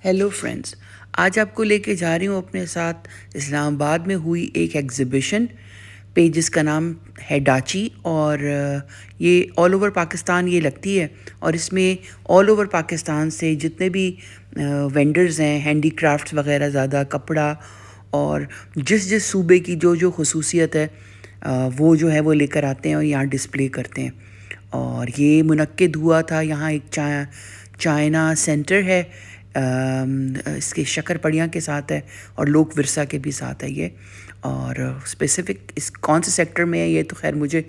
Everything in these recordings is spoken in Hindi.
Hello friends. आज आपको लेके जा रही हूँ अपने साथ इस्लामाबाद में हुई एक एग्ज़िबिशन पे जिसका नाम है डाची। और ये ऑल ओवर पाकिस्तान ये लगती है। और इसमें ऑल ओवर पाकिस्तान से जितने भी वेंडर्स हैं, हैंडीक्राफ्ट्स वगैरह, ज़्यादा कपड़ा और जिस जिस सूबे की जो जो खसूसियत है वो जो है वो लेकर आते हैं और यहाँ डिस्प्ले करते हैं। और ये मुनक्किद हुआ था यहाँ एक चाइना सेंटर है, इसके शक्करपड़ियाँ के साथ है और लोक विरसा के भी साथ है ये। और स्पेसिफ़िक इस कौन से सेक्टर में है ये तो खैर मुझे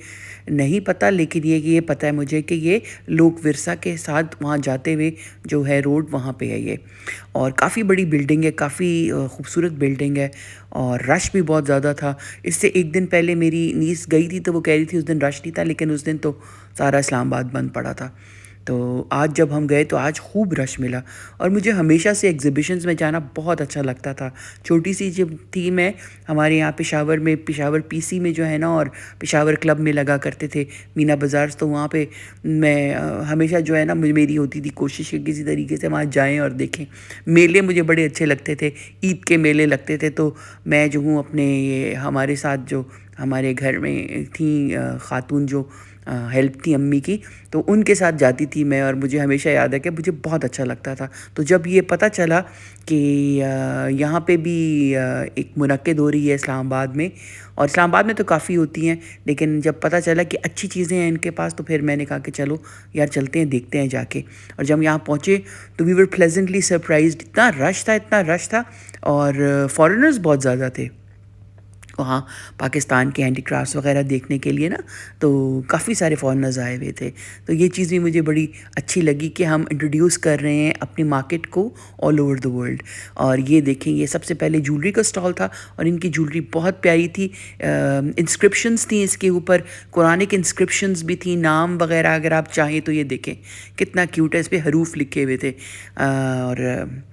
नहीं पता, लेकिन ये पता है मुझे कि ये लोक विरसा के साथ वहाँ जाते हुए जो है रोड वहाँ पे है ये। और काफ़ी बड़ी बिल्डिंग है, काफ़ी खूबसूरत बिल्डिंग है और रश भी बहुत ज़्यादा था। इससे एक दिन पहले मेरी नीस गई थी तो वो कह रही थी उस दिन रश नहीं था, लेकिन उस दिन तो सारा इस्लामाबाद बंद पड़ा था। तो आज जब हम गए तो आज खूब रश मिला। और मुझे हमेशा से एग्ज़िबिशन्स में जाना बहुत अच्छा लगता था। छोटी सी जब थी मैं, हमारे यहाँ पेशावर में, पेशावर पीसी में जो है ना, और पेशावर क्लब में लगा करते थे मीना बाज़ार, तो वहाँ पे मैं हमेशा जो है ना मेरी होती थी कोशिश कि किसी तरीके से वहाँ जाएँ और देखें। मेले मुझे बड़े अच्छे लगते थे, ईद के मेले लगते थे तो मैं जो हूँ अपने ये हमारे साथ जो हमारे घर में थी ख़ातून जो हेल्प थी अम्मी की, तो उनके साथ जाती थी मैं। और मुझे हमेशा याद है कि मुझे बहुत अच्छा लगता था। तो जब ये पता चला कि यहाँ पे भी एक मुनक्किद हो रही है इस्लामाबाद में, और इस्लामाबाद में तो काफ़ी होती हैं, लेकिन जब पता चला कि अच्छी चीज़ें हैं इनके पास तो फिर मैंने कहा कि चलो यार चलते हैं, देखते हैं जाके। और जब यहाँ पहुँचे तो वी वर प्लेजेंटली सरप्राइज्ड। इतना रश था, इतना रश था, और फॉरेनर्स बहुत ज़्यादा थे वहाँ पाकिस्तान के हैंडीक्राफ्ट्स वगैरह देखने के लिए ना। तो काफ़ी सारे फॉरेनर्स आए हुए थे। तो ये चीज़ भी मुझे बड़ी अच्छी लगी कि हम इंट्रोड्यूस कर रहे हैं अपनी मार्केट को ऑल ओवर द वर्ल्ड। और ये देखें, ये सबसे पहले ज्वेलरी का स्टॉल था और इनकी ज्वेलरी बहुत प्यारी थी। इंस्क्रिप्शंस थी इसके ऊपर, कुरानिक इंस्क्रिप्शंस भी थी, नाम वगैरह अगर आप चाहें तो ये देखें कितना क्यूट है, इस पर हरूफ लिखे हुए थे। और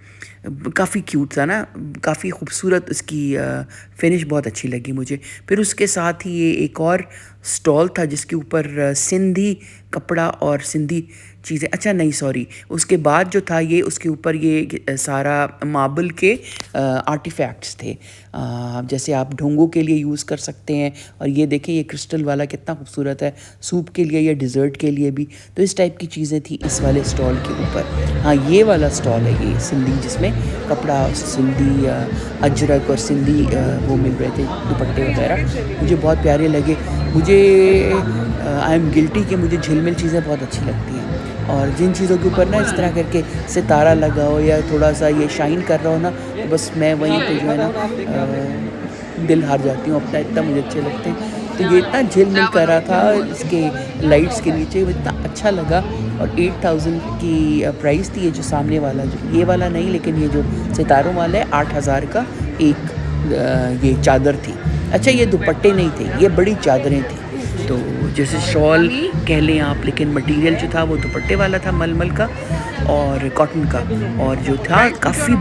काफ़ी क्यूट था ना, काफ़ी खूबसूरत इसकी फिनिश बहुत अच्छी लगी मुझे। फिर उसके साथ ही ये एक और स्टॉल था जिसके ऊपर सिंधी कपड़ा और सिंधी चीज़ें, अच्छा नहीं सॉरी, उसके बाद जो था ये उसके ऊपर ये सारा मार्बल के आर्टिफैक्ट्स थे, जैसे आप ढोंगों के लिए यूज़ कर सकते हैं। और ये देखें ये क्रिस्टल वाला कितना खूबसूरत है, सूप के लिए या डिज़र्ट के लिए भी। तो इस टाइप की चीज़ें थी इस वाले स्टॉल के ऊपर। हाँ, ये वाला स्टॉल है ये सिंधी, जिसमें कपड़ा सिंधी अजरक और सिंधी वो मिल रहे थे, दुपट्टे वगैरह मुझे बहुत प्यारे लगे। मुझे आई एम गिल्टी कि मुझे झिलमिल चीज़ें बहुत अच्छी लगती हैं। और जिन चीज़ों के ऊपर ना इस तरह करके सितारा लगा हो या थोड़ा सा ये शाइन कर रहा हो ना, तो बस मैं वहीं पे जो है ना दिल हार जाती हूँ अपना, इतना मुझे अच्छे लगते हैं। तो ये इतना झिलमिल कर रहा था इसके लाइट्स के नीचे, वो इतना अच्छा लगा। और 8000 की प्राइस थी। ये जो सामने वाला, जो ये वाला नहीं लेकिन ये जो सितारों वाला है, 8000 का एक ये चादर थी। अच्छा, ये दुपट्टे नहीं थे, ये बड़ी चादरें थी। तो जैसे शॉल कह लें आप, लेकिन मटेरियल जो था वो दुपट्टे वाला था, मलमल का और कॉटन का। और जो था काफ़ी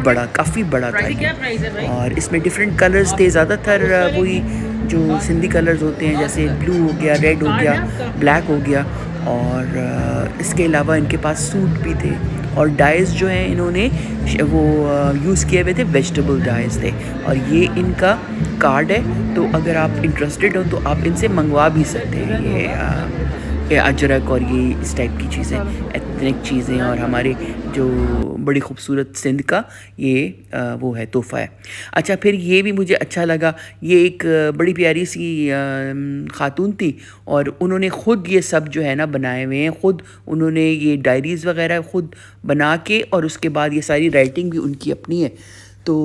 बड़ा था ये। और इसमें डिफरेंट कलर्स थे, ज़्यादातर वही जो सिंधी कलर्स होते हैं, जैसे ब्लू हो गया, रेड हो गया, ब्लैक हो गया। और इसके अलावा इनके पास सूट भी थे। और डाइज़ जो हैं इन्होंने वो यूज़ किए हुए थे, वेजिटेबल डाइज़ थे। और ये इनका कार्ड है, तो अगर आप इंटरेस्टेड हो तो आप इनसे मंगवा भी सकते हैं ये अजरक और ये इस टाइप की चीज़ें, एथनिक चीज़ें। और हमारे जो बड़ी खूबसूरत सिंध का ये वो है, तोहफ़ा है। अच्छा, फिर ये भी मुझे अच्छा लगा, ये एक बड़ी प्यारी सी ख़ातून थी और उन्होंने ख़ुद ये सब जो है ना बनाए हुए हैं। ख़ुद उन्होंने ये डायरीज़ वग़ैरह ख़ुद बना के, और उसके बाद ये सारी राइटिंग भी उनकी अपनी है। तो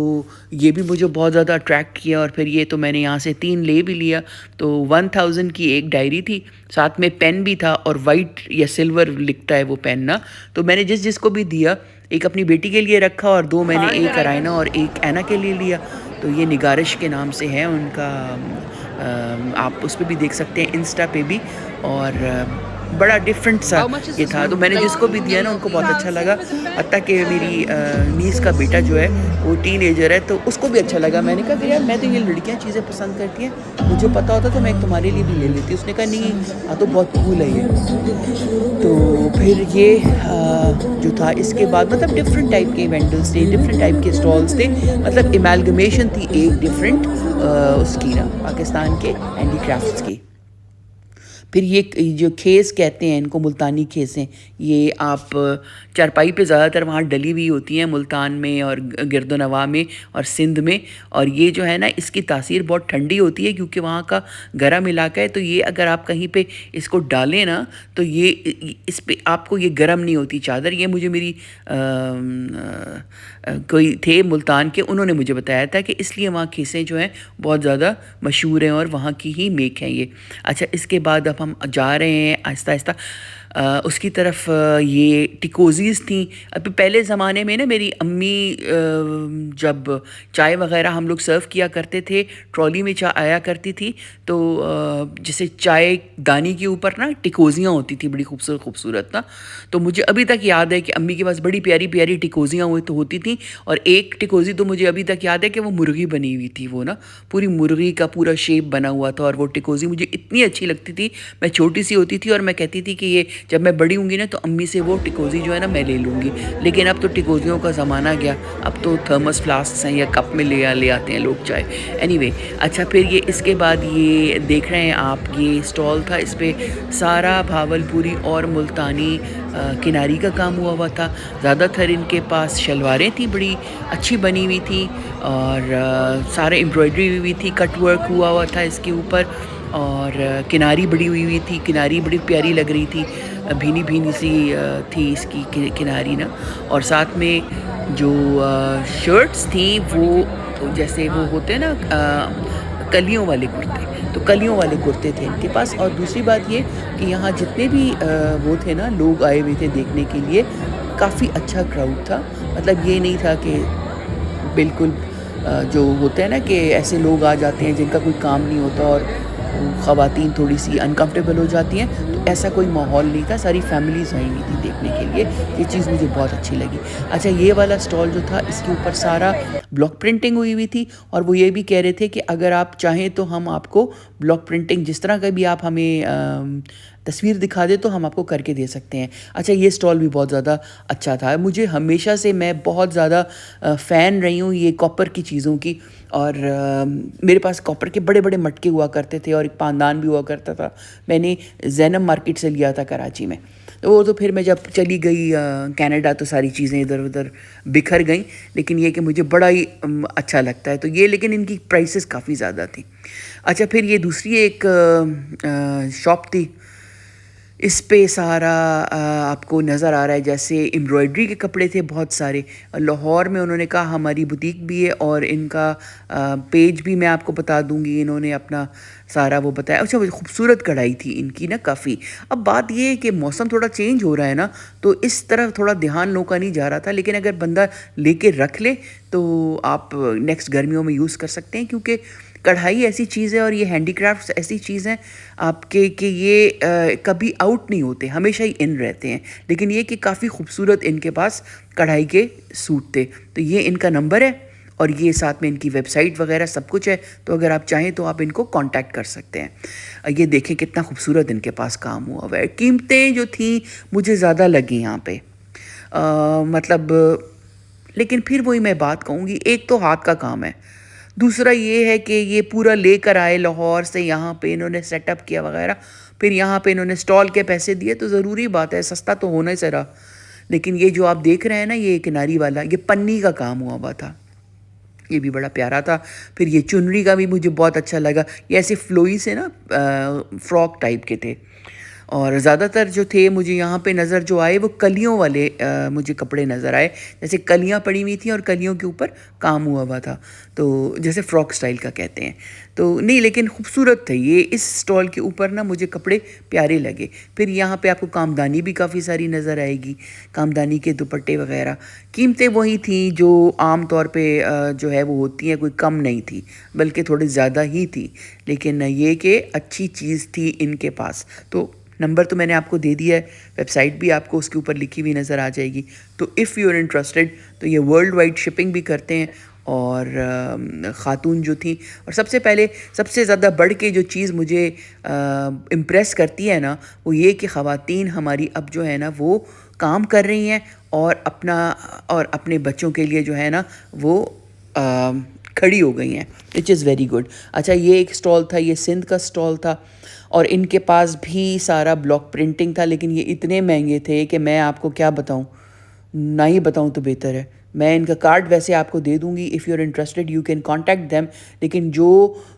ये भी मुझे बहुत ज़्यादा अट्रैक्ट किया। और फिर ये तो मैंने यहाँ से 3 ले भी लिया। तो 1000 की एक डायरी थी, साथ में पेन भी था, और वाइट या सिल्वर लिखता है वो पेन ना। तो मैंने जिसको भी दिया, एक अपनी बेटी के लिए रखा और 2 मैंने एक अरायना और एक ऐना के लिए लिया। तो ये निगारिश के नाम से है उनका, आप उस पर भी देख सकते हैं, इंस्टा पे भी। और बड़ा डिफरेंट सा How much is ये this था। तो one? मैंने Like जिसको भी दिया ना उनको बहुत अच्छा लगा, हत्ता कि मेरी नीस का बेटा जो है वो टीनेजर है तो उसको भी अच्छा लगा। मैंने कहा कि यार मैं तो ये लड़कियां चीज़ें पसंद करती हैं, मुझे पता होता तो मैं एक तुम्हारे लिए भी ले लेती। उसने कहा नहीं, हाँ तो बहुत कूल है ये। तो फिर ये जो था इसके बाद मतलब डिफरेंट टाइप के वेंडल्स थे, डिफरेंट टाइप के स्टॉल्स थे, मतलब इमेलगमेशन थी एक डिफरेंट उसकी ना पाकिस्तान के हैंडीक्राफ्ट्स की। फिर ये जो खेस कहते हैं इनको, मुल्तानी खेसें, ये आप चारपाई पे ज़्यादातर वहाँ डली हुई होती हैं मुल्तान में और गिरदोनवा में और सिंध में। और ये जो है ना इसकी तासीर बहुत ठंडी होती है क्योंकि वहाँ का गर्म इलाका है। तो ये अगर आप कहीं पे इसको डालें ना तो ये इस पे आपको ये गर्म नहीं होती चादर। ये मुझे मेरी कोई थे मुल्तान के, उन्होंने मुझे बताया था कि इसलिए वहाँ खेसें जो हैं बहुत ज़्यादा मशहूर हैं और वहाँ की ही मेक हैं ये। अच्छा, इसके बाद अब हम जा रहे हैं आहिस्ता आहिस्ता उसकी तरफ। ये टिकोज़ीज़ थी। अभी पहले ज़माने में ना मेरी अम्मी जब चाय वग़ैरह हम लोग सर्व किया करते थे, ट्रॉली में चाय आया करती थी, तो जैसे चाय दानी के ऊपर ना टिकोज़ियाँ होती थी बड़ी खूबसूरत खूबसूरत ना। तो मुझे अभी तक याद है कि अम्मी के पास बड़ी प्यारी प्यारी टिकोज़ियाँ हुई तो होती थी। और एक टिकोज़ी तो मुझे अभी तक याद है कि वो मुर्गी बनी हुई थी, वो ना पूरी मुर्गी का पूरा शेप बना हुआ था। और वो टिकोज़ी मुझे इतनी अच्छी लगती थी। मैं छोटी सी होती थी और मैं कहती थी कि ये जब मैं बड़ी होंगी ना तो अम्मी से वो टिकोज़ी जो है ना मैं ले लूँगी। लेकिन अब तो टिकोज़ियों का ज़माना गया, अब तो थर्मस फ्लास्क हैं या कप में ले आते हैं लोग चाय। एनीवे, अच्छा फिर ये इसके बाद ये देख रहे हैं आप, ये स्टॉल था, इस पर सारा भावलपुरी और मुल्तानी किनारी का काम हुआ था। ज़्यादातर इनके पास शलवारें थी, बड़ी अच्छी बनी हुई थी और सारे एम्ब्रॉयडरी हुई थी, कट वर्क हुआ था इसके ऊपर। और किनारी बड़ी हुई थी, किनारी बड़ी प्यारी लग रही थी, भीनी भीनी सी थी इसकी किनारी ना। और साथ में जो शर्ट्स थी वो जैसे वो होते हैं ना कलियों वाले कुर्ते, तो कलियों वाले कुर्ते थे इनके पास। और दूसरी बात ये कि यहाँ जितने भी वो थे ना लोग आए हुए थे देखने के लिए, काफ़ी अच्छा क्राउड था। मतलब ये नहीं था कि बिल्कुल जो होते हैं ना कि ऐसे लोग आ जाते हैं जिनका कोई काम नहीं होता और ख़वातीन थोड़ी सी अनकंफर्टेबल हो जाती हैं, तो ऐसा कोई माहौल नहीं था। सारी फैमिलीज़ आई हुई थी देखने के लिए। ये चीज़ मुझे बहुत अच्छी लगी। अच्छा, ये वाला स्टॉल जो था इसके ऊपर सारा ब्लॉक प्रिंटिंग हुई हुई थी। और वो ये भी कह रहे थे कि अगर आप चाहें तो हम आपको ब्लॉक प्रिंटिंग जिस तरह का भी आप हमें तस्वीर दिखा दे तो हम आपको करके दे सकते हैं। अच्छा, ये स्टॉल भी बहुत ज़्यादा अच्छा था। मुझे हमेशा से मैं बहुत ज़्यादा फ़ैन रही हूँ ये कॉपर की चीज़ों की। और मेरे पास कॉपर के बड़े बड़े मटके हुआ करते थे और एक पानदान भी हुआ करता था। मैंने जैनब मार्केट से लिया था कराची में। तो वो तो फिर मैं जब चली गई कनाडा तो सारी चीज़ें इधर उधर बिखर गईं। लेकिन ये कि मुझे बड़ा ही अच्छा लगता है तो ये, लेकिन इनकी प्राइसेस काफ़ी ज़्यादा थी। अच्छा, फिर ये दूसरी एक शॉप थी, इस पे सारा आपको नज़र आ रहा है जैसे एम्ब्रॉयडरी के कपड़े थे बहुत सारे। लाहौर में उन्होंने कहा हमारी बुटीक भी है और इनका पेज भी मैं आपको बता दूंगी, इन्होंने अपना सारा वो बताया। अच्छा, खूबसूरत कढ़ाई थी इनकी ना काफ़ी। अब बात ये है कि मौसम थोड़ा चेंज हो रहा है ना, तो इस तरफ थोड़ा ध्यान लोगों का नहीं जा रहा था। लेकिन अगर बंदा लेके रख ले तो आप नेक्स्ट गर्मियों में यूज़ कर सकते हैं, क्योंकि कढ़ाई ऐसी चीज़ है और ये हैंडीक्राफ्ट्स ऐसी चीज़ हैं आपके कि ये कभी आउट नहीं होते, हमेशा ही इन रहते हैं। लेकिन ये कि काफ़ी खूबसूरत इनके पास कढ़ाई के सूट थे। तो ये इनका नंबर है और ये साथ में इनकी वेबसाइट वगैरह सब कुछ है। तो अगर आप चाहें तो आप इनको कांटेक्ट कर सकते हैं। ये देखें कितना खूबसूरत इनके पास काम हुआ हुआ है। कीमतें जो थी मुझे ज़्यादा लगी यहाँ पे, मतलब। लेकिन फिर वही मैं बात कहूँगी, एक तो हाथ का काम है, दूसरा ये है कि ये पूरा लेकर आए लाहौर से, यहाँ पे इन्होंने सेटअप किया वगैरह, फिर यहाँ पे इन्होंने स्टॉल के पैसे दिए, तो ज़रूरी बात है सस्ता तो होना ही से रहा। लेकिन ये जो आप देख रहे हैं ना, ये किनारी वाला, ये पन्नी का काम हुआ था, ये भी बड़ा प्यारा था। फिर ये चुनरी का भी मुझे बहुत अच्छा लगा। ये ऐसे फ्लोई से ना फ्रॉक टाइप के थे। और ज़्यादातर जो थे मुझे यहाँ पे नज़र जो आए वो कलियों वाले मुझे कपड़े नज़र आए, जैसे कलियाँ पड़ी हुई थी और कलियों के ऊपर काम हुआ था, तो जैसे फ्रॉक स्टाइल का कहते हैं। तो नहीं, लेकिन खूबसूरत थे ये। इस स्टॉल के ऊपर ना मुझे कपड़े प्यारे लगे। फिर यहाँ पे आपको कामदानी भी काफ़ी सारी नज़र आएगी, कामदानी के दुपट्टे वगैरह। कीमतें वही थी जो आम तौर पे जो है वो होती हैं, कोई कम नहीं थी, बल्कि थोड़ी ज़्यादा ही थी। लेकिन ये कि अच्छी चीज़ थी इनके पास। तो नंबर तो मैंने आपको दे दिया है, वेबसाइट भी आपको उसके ऊपर लिखी हुई नज़र आ जाएगी। तो इफ़ यू आर इंटरेस्टेड तो ये वर्ल्ड वाइड शिपिंग भी करते हैं। और ख़ातून जो थी, और सबसे पहले सबसे ज़्यादा बढ़ के जो चीज़ मुझे इम्प्रेस करती है ना, वो ये कि ख़वातीन हमारी अब जो है ना वो काम कर रही हैं और अपने बच्चों के लिए जो है ना वो खड़ी हो गई हैं, विच इज़ वेरी गुड। अच्छा, ये एक स्टॉल था, ये सिंध का स्टॉल था और इनके पास भी सारा ब्लॉक प्रिंटिंग था, लेकिन ये इतने महंगे थे कि मैं आपको क्या बताऊं, ना ही बताऊं तो बेहतर है। मैं इनका कार्ड वैसे आपको दे दूंगी, if you are interested you can contact them. लेकिन जो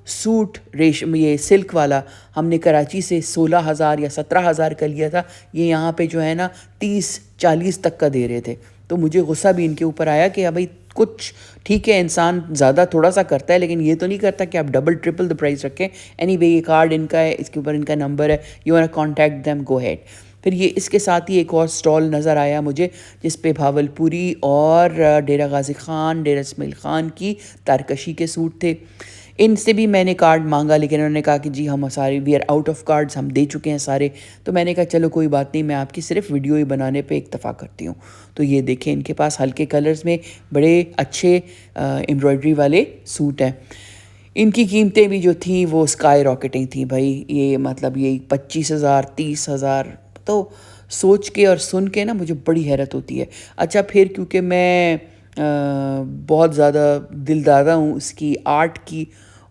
सूट रेशम ये सिल्क वाला हमने कराची से 16,000 या 17,000 का लिया था, ये यहाँ पे जो है ना 30-40 तक का दे रहे थे। तो मुझे गुस्सा भी इनके ऊपर आया कि भाई कुछ ठीक है, इंसान ज़्यादा थोड़ा सा करता है, लेकिन ये तो नहीं करता कि आप डबल ट्रिपल द प्राइस रखें। एनीवे, ये कार्ड इनका है, इसके ऊपर इनका नंबर है, you want to contact them, go ahead. फिर ये इसके साथ ही एक और स्टॉल नज़र आया मुझे, जिस पे भावलपुरी और डेरा गाजी ख़ान, डेरा इस्माइल ख़ान की तारकशी के सूट थे। इनसे भी मैंने कार्ड मांगा, लेकिन उन्होंने कहा कि जी हम सारे we are out of cards, हम दे चुके हैं सारे। तो मैंने कहा चलो कोई बात नहीं, मैं आपकी सिर्फ वीडियो ही बनाने पे इक्तफ़ा करती हूँ। तो ये देखें, इनके पास हल्के कलर्स में बड़े अच्छे एम्ब्रॉयडरी वाले सूट हैं। इनकी कीमतें भी जो थी वो स्काई रॉकेटिंग थी भाई। ये मतलब ये 25,000 30,000, तो सोच के और सुन के ना मुझे बड़ी हैरत होती है। अच्छा, फिर क्योंकि मैं बहुत ज़्यादा दिलदादा हूँ उसकी आर्ट की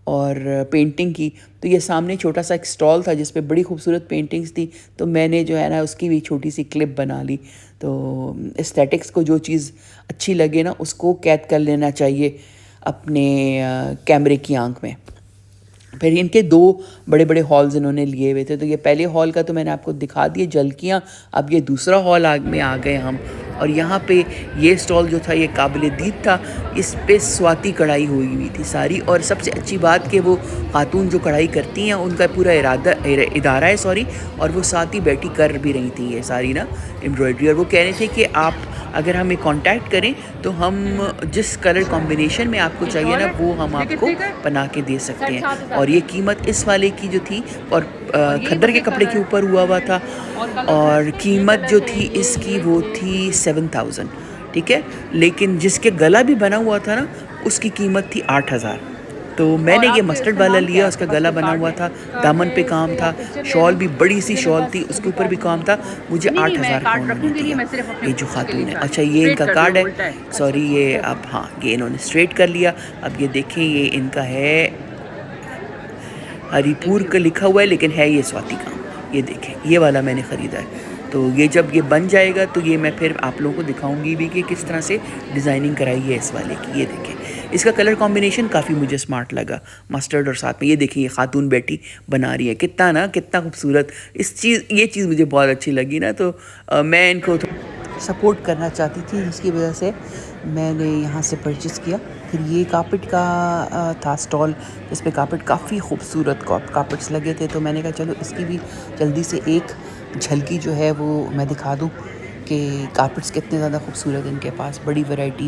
और पेंटिंग की, तो ये सामने छोटा सा एक स्टॉल था जिस पे बड़ी खूबसूरत पेंटिंग्स थी, तो मैंने जो है ना उसकी भी छोटी सी क्लिप बना ली। तो एस्थेटिक्स को जो चीज़ अच्छी लगे ना उसको कैद कर लेना चाहिए अपने कैमरे की आंख में। फिर इनके 2 बड़े बड़े हॉल्स इन्होंने लिए हुए थे। तो ये पहले हॉल का तो मैंने आपको दिखा दिए झलकियाँ। अब ये दूसरा हॉल में आ गए हम, और यहाँ पे ये स्टॉल जो था ये काबिल दीद था। इस पे स्वाति कढ़ाई हुई थी सारी, और सबसे अच्छी बात कि वो खातून जो कढ़ाई करती हैं उनका पूरा इदारा है, सॉरी, और वो साथ ही बैठी कर भी रही थी ये सारी ना एम्ब्रॉयडरी। और वो कह रहे थे कि आप अगर हमें कांटेक्ट करें तो हम जिस कलर कॉम्बिनेशन में आपको चाहिए ना वो हम आपको बना के दे सकते हैं। और ये कीमत इस वाले की जो थी, और खद्दर के कपड़े के ऊपर हुआ था, और कीमत जो थी इसकी वो थी 7,000, ठीक है। लेकिन जिसके गला भी बना हुआ था ना उसकी कीमत थी 8,000। तो मैंने ये मस्टर्ड वाला लिया, उसका गला बना हुआ था, दामन पे काम था, शॉल भी बड़ी सी शॉल थी, उसके ऊपर भी काम था। मुझे 8,000 का उन्होंने दिया, ये जो खातून है। अच्छा, ये इनका कार्ड है, सॉरी, ये अब हाँ ये इन्होंने स्ट्रेट कर लिया। अब ये देखें, ये इनका है, हरिपुर का लिखा हुआ है लेकिन है ये स्वाति का। ये देखें, ये वाला मैंने ख़रीदा है। तो ये जब ये बन जाएगा तो ये मैं फिर आप लोगों को दिखाऊंगी भी कि किस तरह से डिज़ाइनिंग कराई है इस वाले की। ये देखें, इसका कलर कॉम्बिनेशन काफ़ी मुझे स्मार्ट लगा, मस्टर्ड और साथ में ये देखिए ये खातून बैठी बना रही है, कितना खूबसूरत ये चीज़ मुझे बहुत अच्छी लगी ना। तो मैं इनको सपोर्ट करना चाहती थी, जिसकी वजह से मैंने यहाँ से परचेज़ किया। फिर ये कार्पेट का था स्टॉल, जिस पे कार्पेट काफ़ी खूबसूरत कार्पेट्स लगे थे। तो मैंने कहा चलो इसकी भी जल्दी से एक झलकी जो है वो मैं दिखा दूँ कि कार्पेट्स कितने ज़्यादा खूबसूरत हैं इनके पास। बड़ी वैरायटी,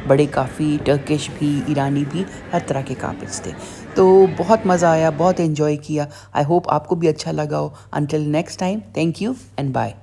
बड़े काफ़ी टर्किश भी, ईरानी भी, हर तरह के कार्पेट्स थे। तो बहुत मज़ा आया, बहुत एंजॉय किया। आई होप आपको भी अच्छा लगा हो। Until next time, thank you and bye.